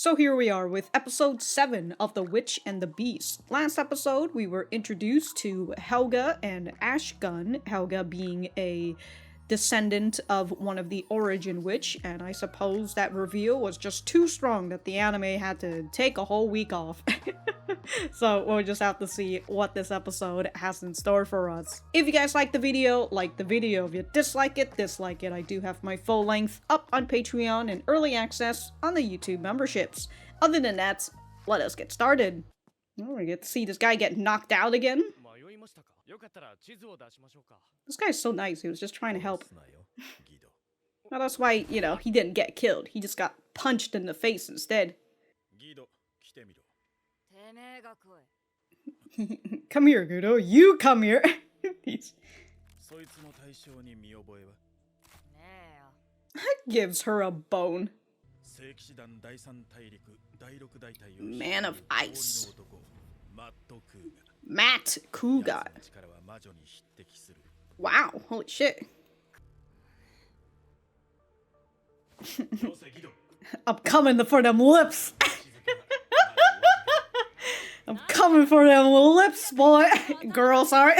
So here we are with episode 7 of The Witch and the Beast. Last episode, we were introduced to Helga and Ashgun, Helga being a descendant of one of the Origin Witch, and I suppose that reveal was just too strong that the anime had to take a whole week off. So we'll just have to see what this episode has in store for us. If you guys like the video, like the video. If you dislike it, dislike it. I do have my full length up on Patreon and early access on the YouTube memberships. Other than that, let us get started. Oh, we get to see this guy get knocked out again. This guy's so nice, he was just trying to help. Well, that's why, you know, he didn't get killed. He just got punched in the face instead. Come here, Guideau. You come here. Gives her a bone. Man of Ice. Matt Kuga. Wow, holy shit. I'm coming for them lips. I'm coming for them lips, boy. Girl, sorry.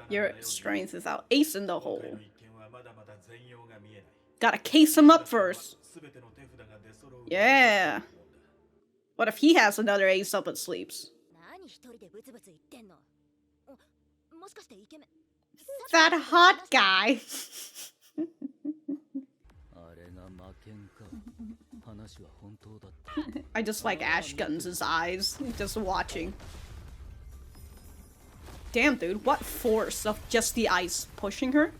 Your strength is out. Ace in the hole. Gotta case him up first. Yeah. What if he has another ace up and sleeps? That hot guy. I just like Ashgun's eyes, just watching. Damn, dude, what force of just the ice pushing her?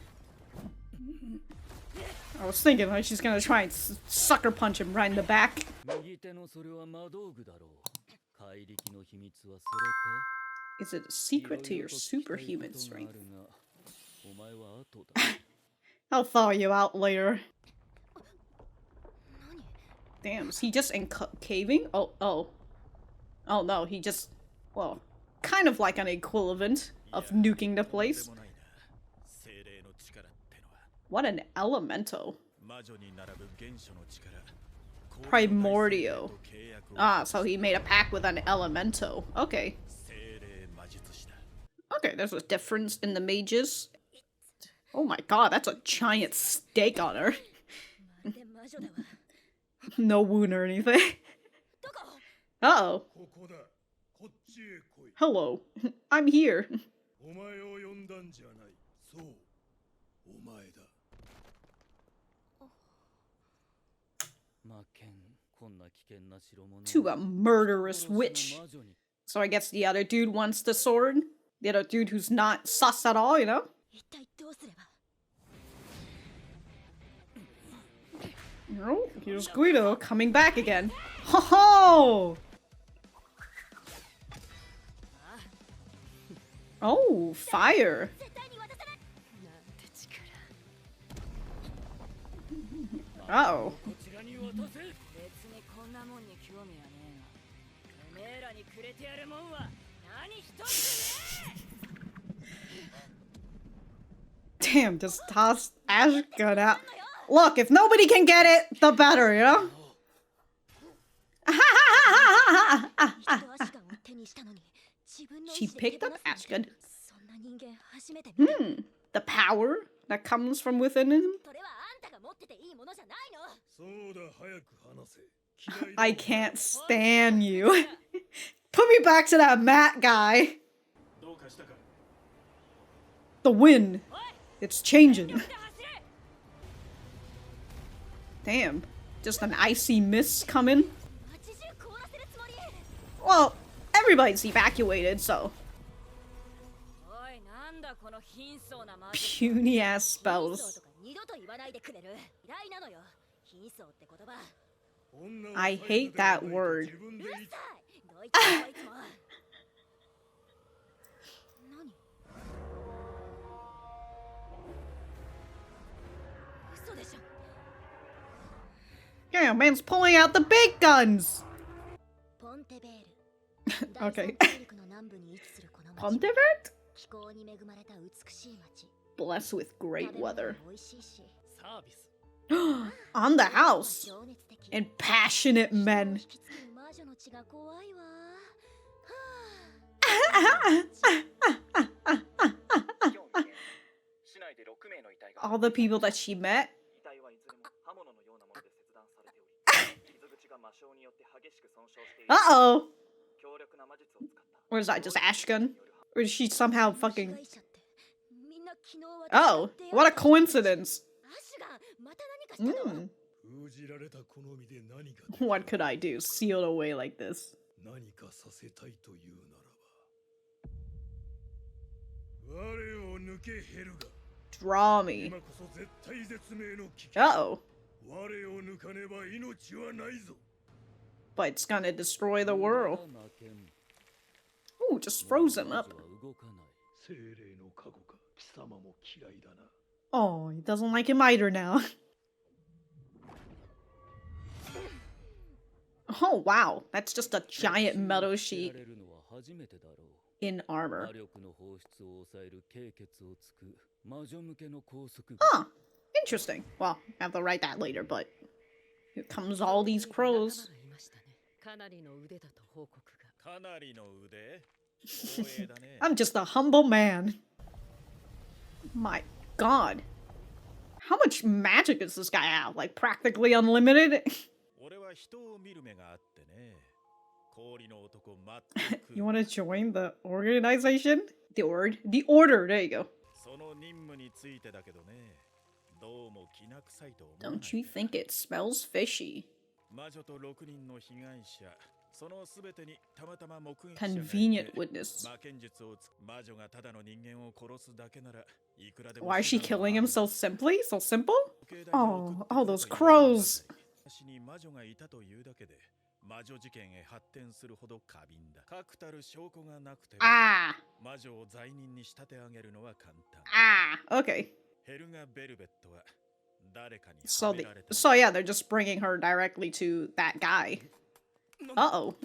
I was thinking like she's gonna try and sucker punch him right in the back. Is it a secret to your superhuman strength? I'll thaw you out later. Damn, is he just in caving? Oh no, he just, well, kind of like an equivalent of nuking the place. What an elemental. Primordial. Ah, so he made a pact with an elemental. Okay. Okay, there's a difference in the mages. Oh my god, that's a giant stake on her. No wound or anything. Uh-oh. Hello. I'm here. To a murderous witch. So I guess the other dude wants the sword? The other dude who's not sus at all, you know? Oh, here's Guideau coming back again. Ho ho! Oh, fire! Uh-oh. Damn, just toss Ashgun out. Look, if nobody can get it, the better, you know? She picked up Ashgun. The power that comes from within him? I can't stand you. Put me back to that Matt guy. The wind. It's changing. Damn. Just an icy mist coming. Well, everybody's evacuated, so. Puny ass spells. I hate that word. Damn, man's pulling out the big guns! Okay. Pontevet? Blessed with great weather. On the house. And passionate men. All the people that she met. Uh-oh. Or is that just Ashgun? Or is she somehow fucking... Oh, what a coincidence. What could I do? Sealed away like this. Draw me. Uh-oh. But it's gonna destroy the world. Ooh, just frozen up. Oh, he doesn't like him either now. Oh wow, that's just a giant metal sheet in armor. Huh, interesting. Well, I have to write that later, but here comes all these crows. I'm just a humble man. My god. How much magic does this guy have? Like, practically unlimited? You want to join the organization? The order, there you go. Don't you think it smells fishy? Convenient witness. Why is she killing him so simply? So simple? Oh, all those crows. Ah. Ah, okay. So yeah, they're just bringing her directly to that guy. Uh-oh.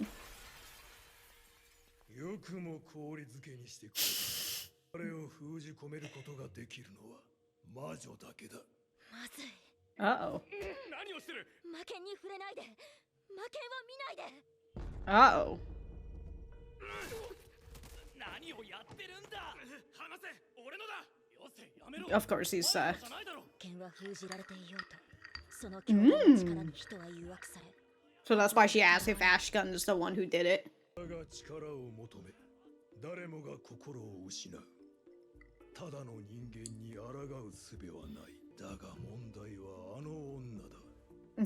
Uh-oh. Uh-oh. Of course, he's, So that's why she asked if Ashgun is the one who did it.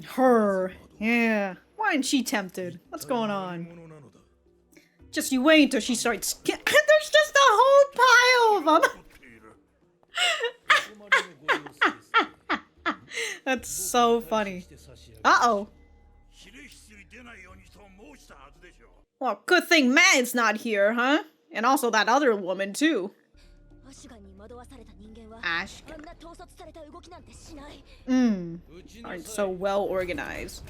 Her. Yeah. Why isn't she tempted? What's going on? Just you wait until she starts... There's just a whole pile of them! That's so funny. Uh-oh. Well, good thing Matt's not here, huh? And also that other woman, too. Ashgun. Aren't so well organized.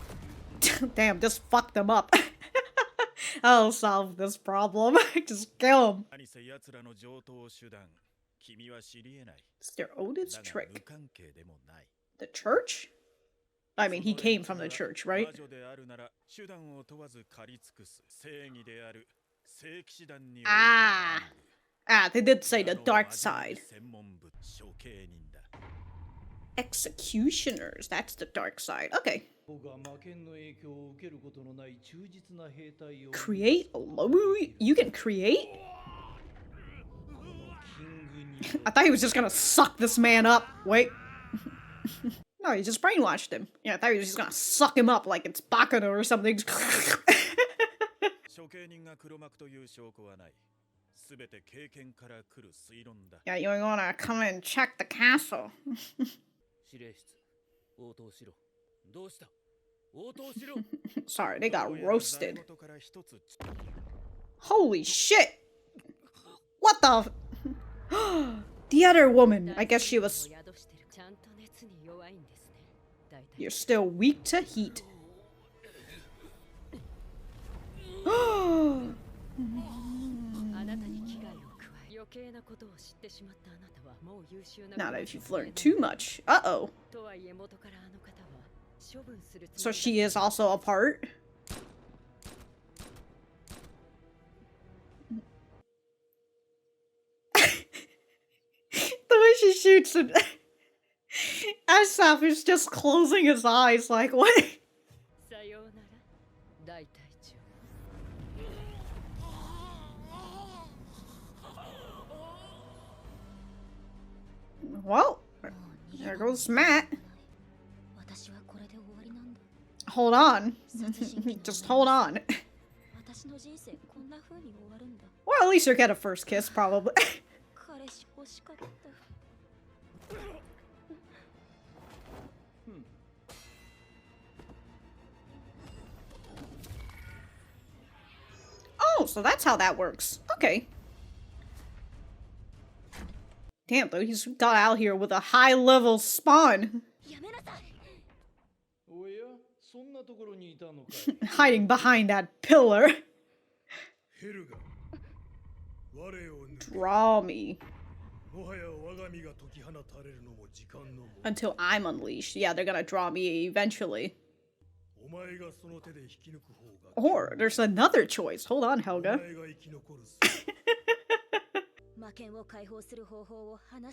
Damn, just fuck them up. I'll solve this problem. Just kill him. It's their oldest trick. The church? I mean, he came from the church, right? Ah. Ah, they did say the dark side. Executioners, that's the dark side. Okay. Create? You can create? I thought he was just gonna suck this man up. Wait. No, he just brainwashed him. Yeah, I thought he was just gonna suck him up like it's Bakano or something. Yeah, you wanna come and check the castle. Sorry, they got roasted. Holy shit! What the? The other woman. I guess she was... You're still weak to heat. Not if you've learned too much. Uh-oh. So she is also a part? The way she shoots it. Asaf is just closing his eyes like, what? Well, there goes Matt. Hold on. Just hold on. Well, at least you'll get a first kiss, probably. Oh, so that's how that works. Okay. Damn, though, he's got out here with a high-level spawn. Hiding behind that pillar. Draw me. Until I'm unleashed. Yeah, they're gonna draw me eventually. Or there's another choice. Hold on, Helga.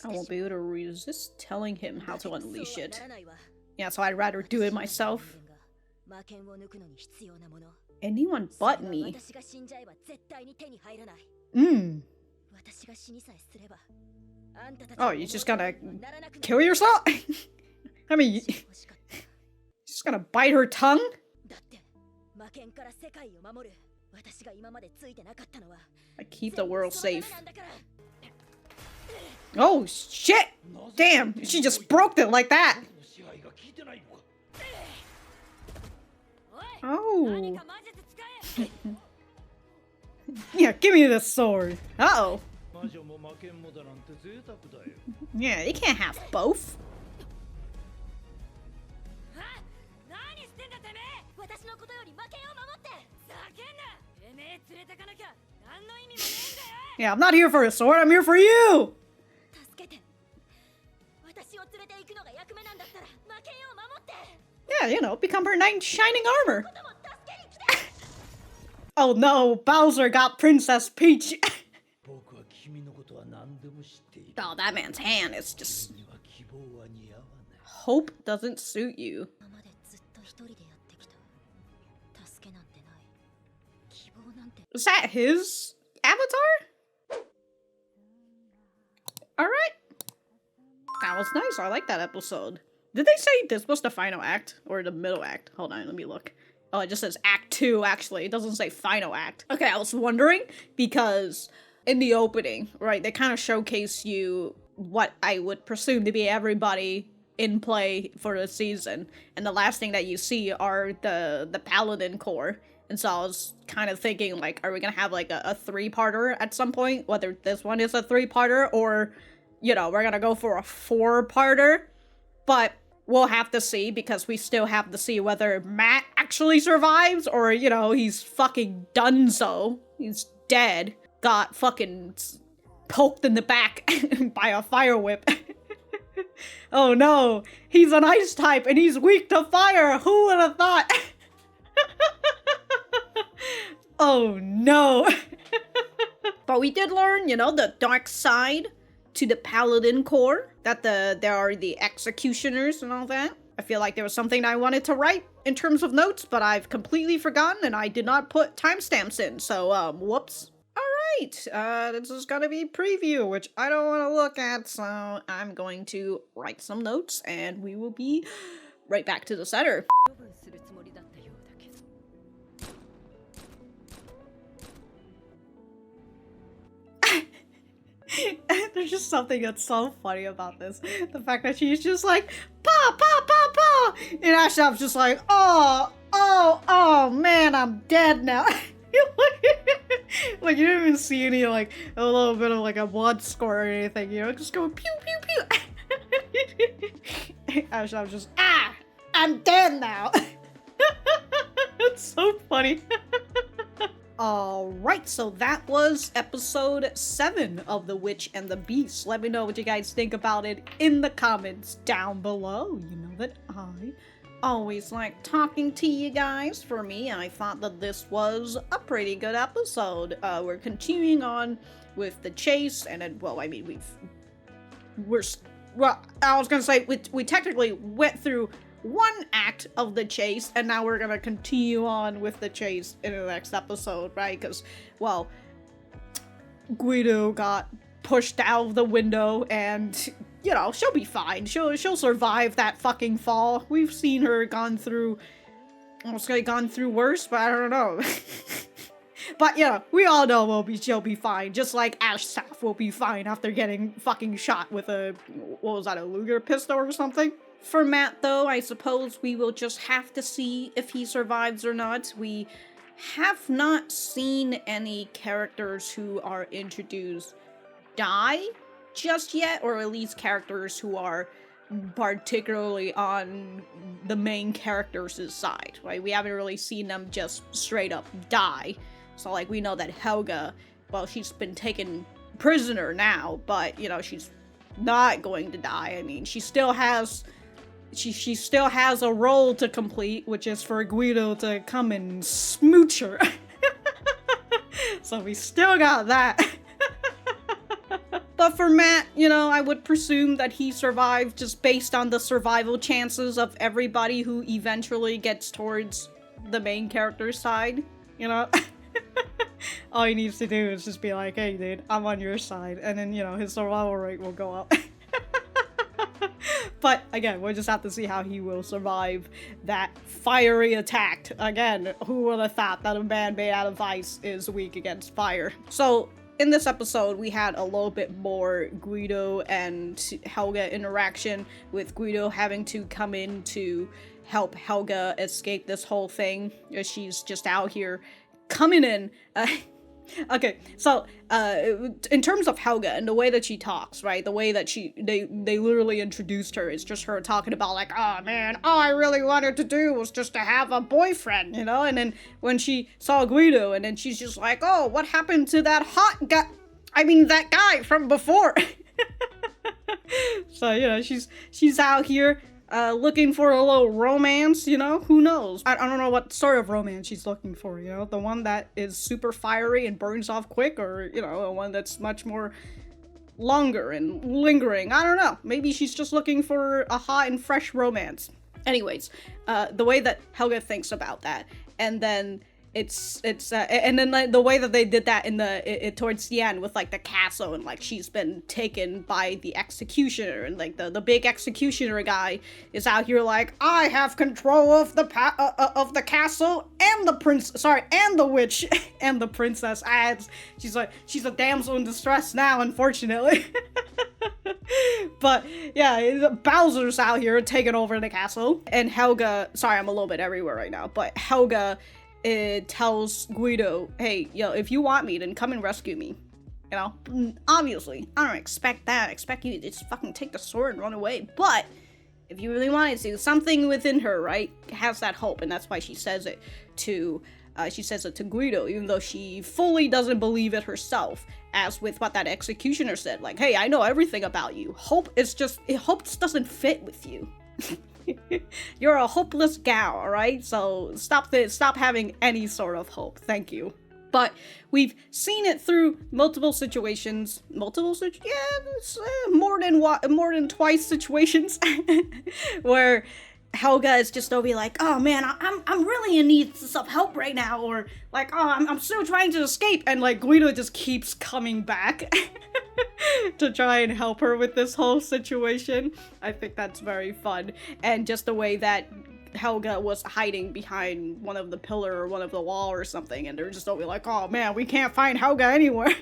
I won't be able to resist telling him how to unleash it. Yeah, so I'd rather do it myself. Anyone but me. Oh, you're just gonna kill yourself? I mean, you're just gonna bite her tongue? I keep the world safe. Oh, shit! Damn, she just broke it like that! Oh. Yeah, give me the sword. Uh-oh. Yeah, you can't have both. Yeah, I'm not here for a sword, I'm here for you! Yeah, you know, become her knight in shining armor. Oh no, Bowser got Princess Peach. Oh, that man's hand is just... Hope doesn't suit you. Is that his avatar? Alright. That was nice, I like that episode. Did they say this was the final act? Or the middle act? Hold on, let me look. Oh, it just says Act 2, actually. It doesn't say final act. Okay, I was wondering, because in the opening, right, they kind of showcase you what I would presume to be everybody in play for the season. And the last thing that you see are the Paladin Corps. And so I was kind of thinking, like, are we gonna have, like, a three-parter at some point? Whether this one is a three-parter, or, you know, we're gonna go for a four-parter. But we'll have to see, because we still have to see whether Matt actually survives, or, you know, he's fucking donezo. He's dead. Got fucking poked in the back by a fire whip. Oh no, he's an ice type and he's weak to fire. Who would have thought? Oh no. But we did learn, you know, the dark side to the Paladin Corps, that there are the executioners and all that. I feel like there was something I wanted to write in terms of notes, but I've completely forgotten and I did not put timestamps in, so whoops. Alright, this is gonna be preview, which I don't want to look at, so I'm going to write some notes and we will be right back to the center. There's just something that's so funny about this. The fact that she's just like, pa, pa, pa, pa! And Ashraf's just like, oh, man, I'm dead now. Like, you didn't even see any, like, a little bit of, like, a blood score or anything, you know? Just go pew, pew, pew! Ashraf's just, I'm dead now! It's so funny. Alright, so that was episode 7 of The Witch and the Beast. Let me know what you guys think about it in the comments down below. You know that I always like talking to you guys. For me, I thought that this was a pretty good episode. We're continuing on with the chase, and then, well, I mean, I was gonna say, we technically went through one act of the chase, and now we're gonna continue on with the chase in the next episode, right? Because, well, Guido got pushed out of the window, and, you know, she'll be fine. She'll survive that fucking fall. We've seen her gone through worse, but I don't know. But, yeah, we all know she'll be fine. Just like Ash Staff will be fine after getting fucking shot with a, what was that, a Luger pistol or something? For Matt, though, I suppose we will just have to see if he survives or not. We have not seen any characters who are introduced die just yet, or at least characters who are particularly on the main characters' side, right? We haven't really seen them just straight up die. So, like, we know that Helga, well, she's been taken prisoner now, but, you know, she's not going to die. I mean, she still has a role to complete, which is for Guido to come and smooch her. So we still got that. But for Matt, you know, I would presume that he survived just based on the survival chances of everybody who eventually gets towards the main character's side, you know? All he needs to do is just be like, hey dude, I'm on your side, and then, you know, his survival rate will go up. But again, we'll just have to see how he will survive that fiery attack. Again, who would have thought that a man made out of ice is weak against fire? So in this episode, we had a little bit more Guido and Helga interaction, with Guido having to come in to help Helga escape this whole thing. She's just out here coming in. Okay, so, in terms of Helga and the way that she talks, right, the way that they literally introduced her, it's just her talking about, like, oh man, all I really wanted to do was just to have a boyfriend, you know, and then when she saw Guido, and then she's just like, oh, what happened to that hot guy, that guy from before? So, you know, she's out here, looking for a little romance, you know, who knows? I don't know what sort of romance she's looking for, you know, the one that is super fiery and burns off quick, or, you know, the one that's much more longer and lingering. I don't know, maybe she's just looking for a hot and fresh romance. Anyways, the way that Helga thinks about that, and then and then like, the way that they did that in towards the end with like the castle, and like she's been taken by the executioner, and like the big executioner guy is out here like, I have control of the castle and the witch and the princess. She's a damsel in distress now, unfortunately. But yeah, Bowser's out here taking over the castle, and Helga, sorry, I'm a little bit everywhere right now, but Helga, it tells Guido, hey, yo, if you want me, then come and rescue me. You know, obviously, I don't expect that. I expect you to just fucking take the sword and run away. But if you really wanted to, something within her, right, has that hope, and that's why she says it to Guido, even though she fully doesn't believe it herself. As with what that executioner said, like, hey, I know everything about you. Hope just doesn't fit with you. You're a hopeless gal, alright? So stop having any sort of hope. Thank you. But we've seen it through multiple situations. More than twice situations where Helga is just over like, oh man, I'm really in need of help right now, or like, oh, I'm still trying to escape, and like Guido just keeps coming back to try and help her with this whole situation. I think that's very fun, and just the way that Helga was hiding behind one of the pillar or one of the wall or something, and they're just over like, oh man, we can't find Helga anywhere.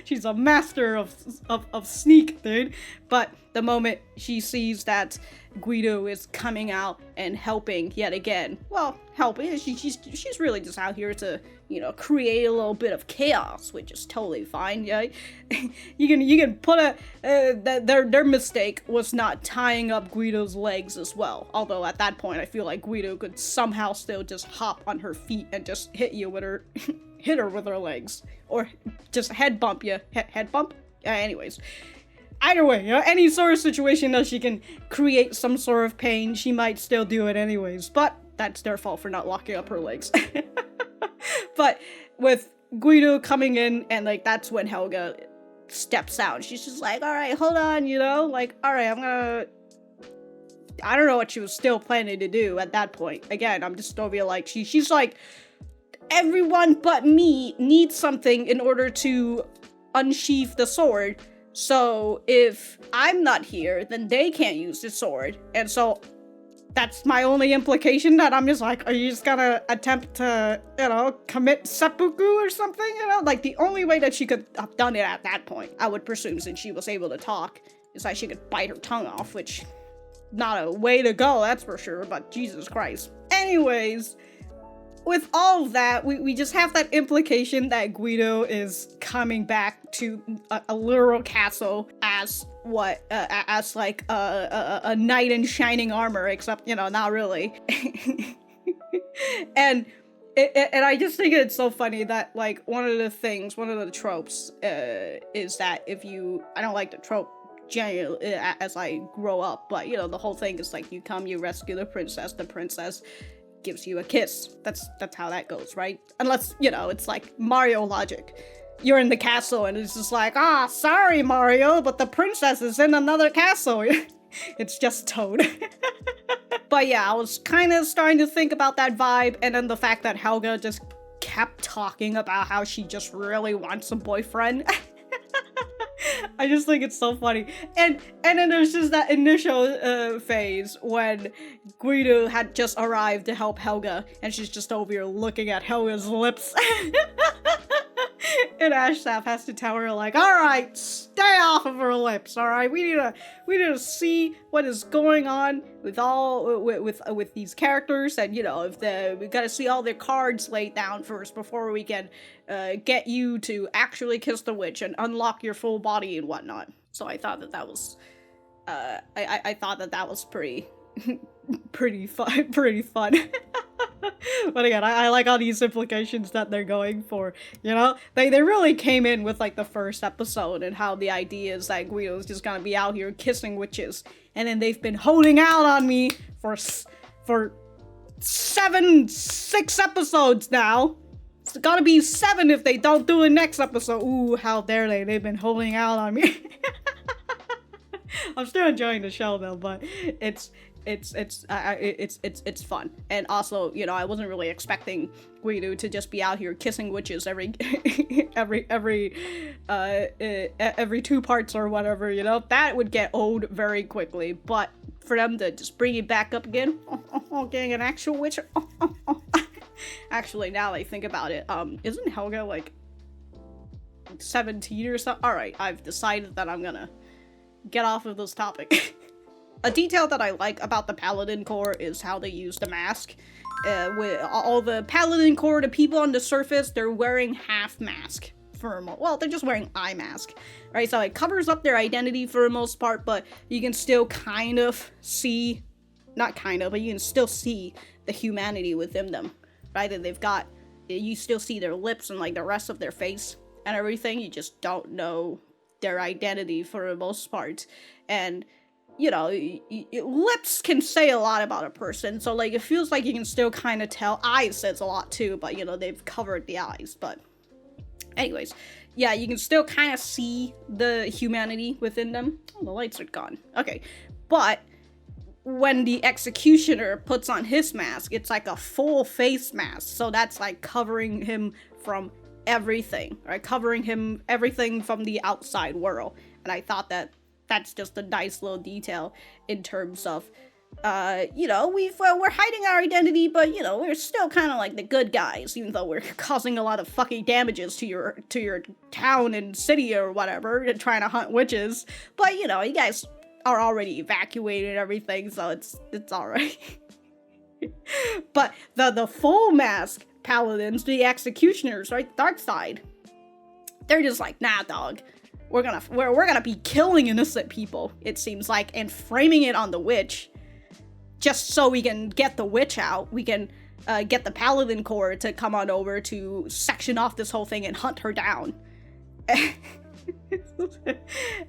She's a master of sneak, dude. But the moment she sees that Guido is coming out and helping yet again, well, helping, she's really just out here to, you know, create a little bit of chaos, which is totally fine. Yeah, you can put their mistake was not tying up Guido's legs as well. Although at that point, I feel like Guido could somehow still just hop on her feet and just hit you with her. Hit her with her legs, or just head bump you. Head bump? Anyways, either way, you know, any sort of situation that she can create some sort of pain, she might still do it anyways, but that's their fault for not locking up her legs. But with Guido coming in, and like that's when Helga steps out. She's just like, alright, hold on, you know, like, alright, I don't know what she was still planning to do at that point. Again, I'm just over here like, she's like, everyone but me needs something in order to unsheath the sword. So if I'm not here, then they can't use the sword. And so that's my only implication, that I'm just like, are you just gonna attempt to, you know, commit seppuku or something? You know, like the only way that she could have done it at that point, I would presume, since she was able to talk, is that she could bite her tongue off, which, not a way to go, that's for sure, but Jesus Christ. Anyways, with all of that, we just have that implication that Guido is coming back to a literal castle as what, as like a knight in shining armor, except, you know, not really. and I just think it's so funny that, like, one of the tropes is that if you, I don't like the trope generally as I grow up, but, you know, the whole thing is like, you come, you rescue the princess gives you a kiss. That's how that goes, right? Unless, you know, it's like Mario logic. You're in the castle and it's just like, sorry Mario, but the princess is in another castle. It's just Toad. But yeah, I was kind of starting to think about that vibe, and then the fact that Helga just kept talking about how she just really wants a boyfriend. I just think it's so funny. And then there's just that initial phase when Guido had just arrived to help Helga, and she's just over here looking at Helga's lips. And Ashtaf has to tell her, like, alright, stay off of her lips, alright? We need to see what is going on with these characters, and, you know, we gotta see all their cards laid down first before we can get you to actually kiss the witch and unlock your full body and whatnot. So I thought that was I thought that was pretty fun. But again, I like all these implications that they're going for, you know? They really came in with, like, the first episode, and how the idea is that Guido's just gonna be out here kissing witches, and then they've been holding out on me for 6 episodes now. It's gotta be 7 if they don't do a next episode. Ooh, how dare they? They've been holding out on me. I'm still enjoying the show though, but it's fun. And also, you know, I wasn't really expecting Guido to just be out here kissing witches every 2 parts or whatever, you know? That would get old very quickly, but for them to just bring it back up again, getting an actual witch. Actually, now that I think about it, isn't Helga like 17 or something? Alright, I've decided that I'm gonna get off of this topic. A detail that I like about the Paladin Corps is how they use the mask. With all the Paladin Corps, the people on the surface, they're wearing half mask well, they're just wearing eye mask, right? So it covers up their identity for the most part, but you can still kind of see, not kind of, but you can still see the humanity within them, right? That they've got, you still see their lips and like the rest of their face and everything. You just don't know their identity for the most part. And you know, lips can say a lot about a person, so like it feels like you can still kind of tell. Eyes says a lot too, but you know, they've covered the eyes. But anyways, yeah, you can still kind of see the humanity within them. Oh, the lights are gone. Okay, but when the executioner puts on his mask, it's like a full face mask, so that's like covering him from everything, right? Covering him everything from the outside world. And I thought that that's just a nice little detail in terms of you know, we're hiding our identity, but you know, we're still kind of like the good guys, even though we're causing a lot of fucking damages to your town and city or whatever, and trying to hunt witches. But you know, you guys are already evacuated and everything, so it's alright. But the full mask paladins, the executioners, right, dark side, they're just like, nah, dog. We're gonna be killing innocent people, it seems like, and framing it on the witch. Just so we can get the witch out, we can get the Paladin Corps to come on over to section off this whole thing and hunt her down.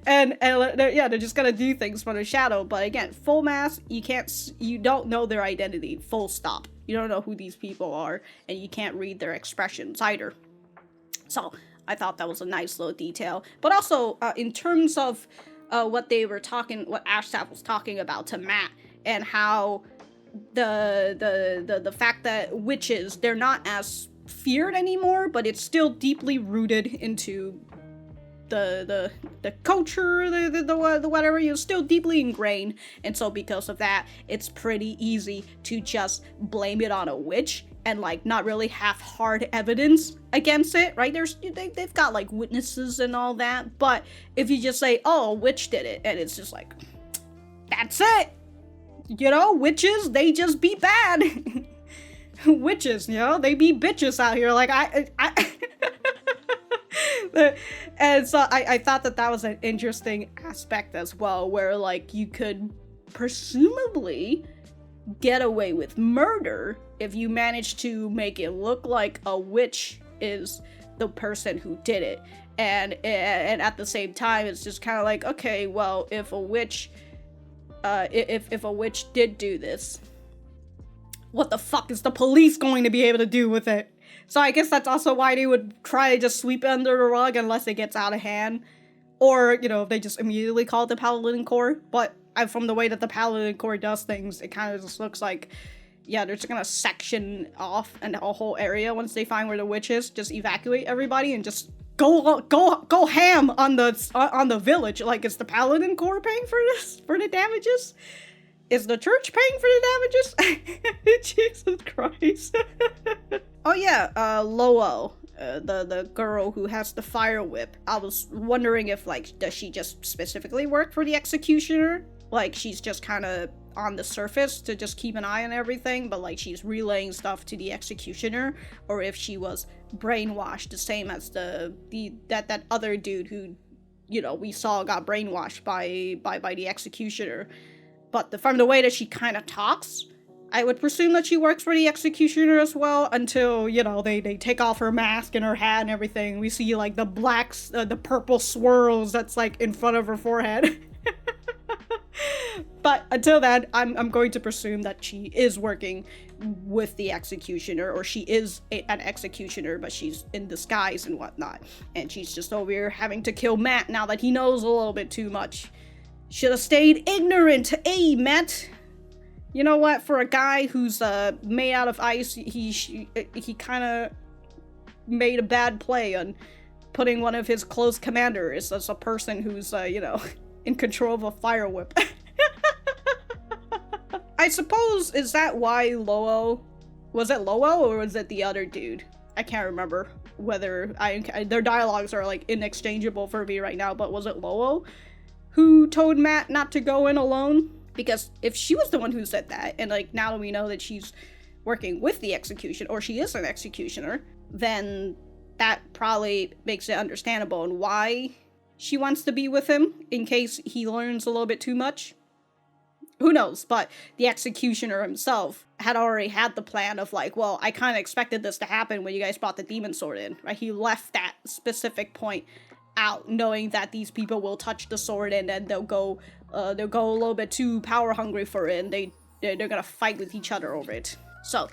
and yeah, they're just gonna do things from the shadow. But again, full mask, you don't know their identity, full stop. You don't know who these people are, and you can't read their expressions either. So I thought that was a nice little detail. But also, in terms of what Ashstaff was talking about to Matt, and how the fact that witches, they're not as feared anymore, but it's still deeply rooted into the culture, the whatever, you're still deeply ingrained, and so because of that, it's pretty easy to just blame it on a witch and like not really have hard evidence against it, right? They've got like witnesses and all that, but if you just say, oh, a witch did it, and it's just like, that's it. You know, witches, they just be bad. Witches, you know, they be bitches out here. Like, and so I thought that was an interesting aspect as well, where, like, you could presumably get away with murder if you manage to make it look like a witch is the person who did it. And at the same time, it's just kind of like, okay, well, if a witch... if a witch did do this, what the fuck is the police going to be able to do with it? So I guess that's also why they would try to just sweep it under the rug unless it gets out of hand. Or, you know, they just immediately call it the Paladin Corps. But from the way that the Paladin Corps does things, it kind of just looks like, yeah, they're just gonna section off a whole area once they find where the witch is, just evacuate everybody and just go ham on the village. Like, is the Paladin Corps paying for this, for the damages? Is the church paying for the damages? Jesus Christ. Oh yeah, Lowell, the girl who has the fire whip. I was wondering if, like, does she just specifically work for the executioner? Like, she's just kind of on the surface to just keep an eye on everything, but like she's relaying stuff to the executioner, or if she was brainwashed the same as that other dude who, you know, we saw got brainwashed by the executioner. But from the way that she kind of talks, I would presume that she works for the executioner as well, until, you know, they take off her mask and her hat and everything. We see like the purple swirls that's like in front of her forehead. But until then, I'm going to presume that she is working with the executioner, or she is an executioner, but she's in disguise and whatnot. And she's just over here having to kill Matt now that he knows a little bit too much. Should have stayed ignorant. Hey, Matt. You know what? For a guy who's made out of ice, he kind of made a bad play on putting one of his close commanders as a person who's, you know, in control of a fire whip. I suppose, is that why Lowell... Was it Lowell or was it the other dude? I can't remember whether their dialogues are like inexchangeable for me right now, but was it Lowell who told Matt not to go in alone? Because if she was the one who said that, and like now that we know that she's working with the execution, or she is an executioner, then that probably makes it understandable and why she wants to be with him, in case he learns a little bit too much. Who knows? But the executioner himself had already had the plan of like, well, I kind of expected this to happen when you guys brought the demon sword in, right? He left that specific point out, knowing that these people will touch the sword and then they'll go a little bit too power hungry for it, and they're gonna fight with each other over it. So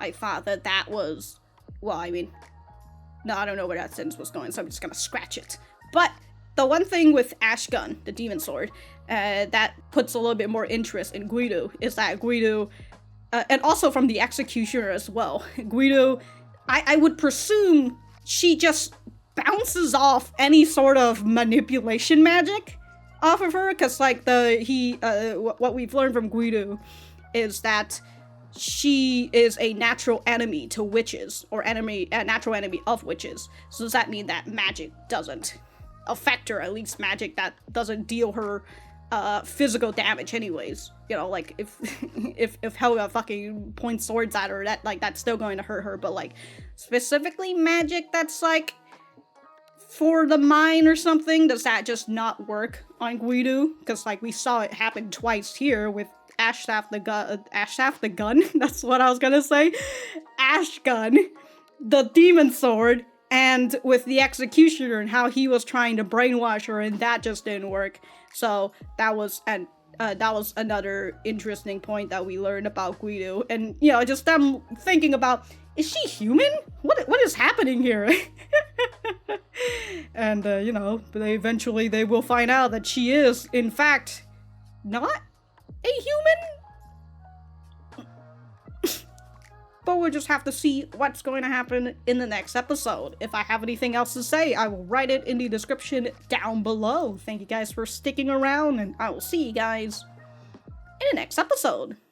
I thought that was, well, I mean, no, I don't know where that sentence was going, so I'm just gonna scratch it. But the one thing with Ashgun, the demon sword, that puts a little bit more interest in Guideau is that Guideau, and also from the executioner as well, Guideau, I would presume she just bounces off any sort of manipulation magic off of her, because like what we've learned from Guideau is that she is a natural enemy to witches, or a natural enemy of witches. So does that mean that magic doesn't affect her? At least magic that doesn't deal her physical damage anyways. You know, like if Helga fucking points swords at her, that's still going to hurt her, but like specifically magic that's like for the mind or something, does that just not work on Guideau? Because like we saw it happen twice here with Ashstaff the gun, that's what I was gonna say. Ashgun, the demon sword, and with the executioner and how he was trying to brainwash her, and that just didn't work. So that was another interesting point that we learned about Guideau. And you know, just them thinking about, is she human? What is happening here? And you know, they will find out that she is in fact not a human. But we'll just have to see what's going to happen in the next episode. If I have anything else to say, I will write it in the description down below. Thank you guys for sticking around, and I will see you guys in the next episode.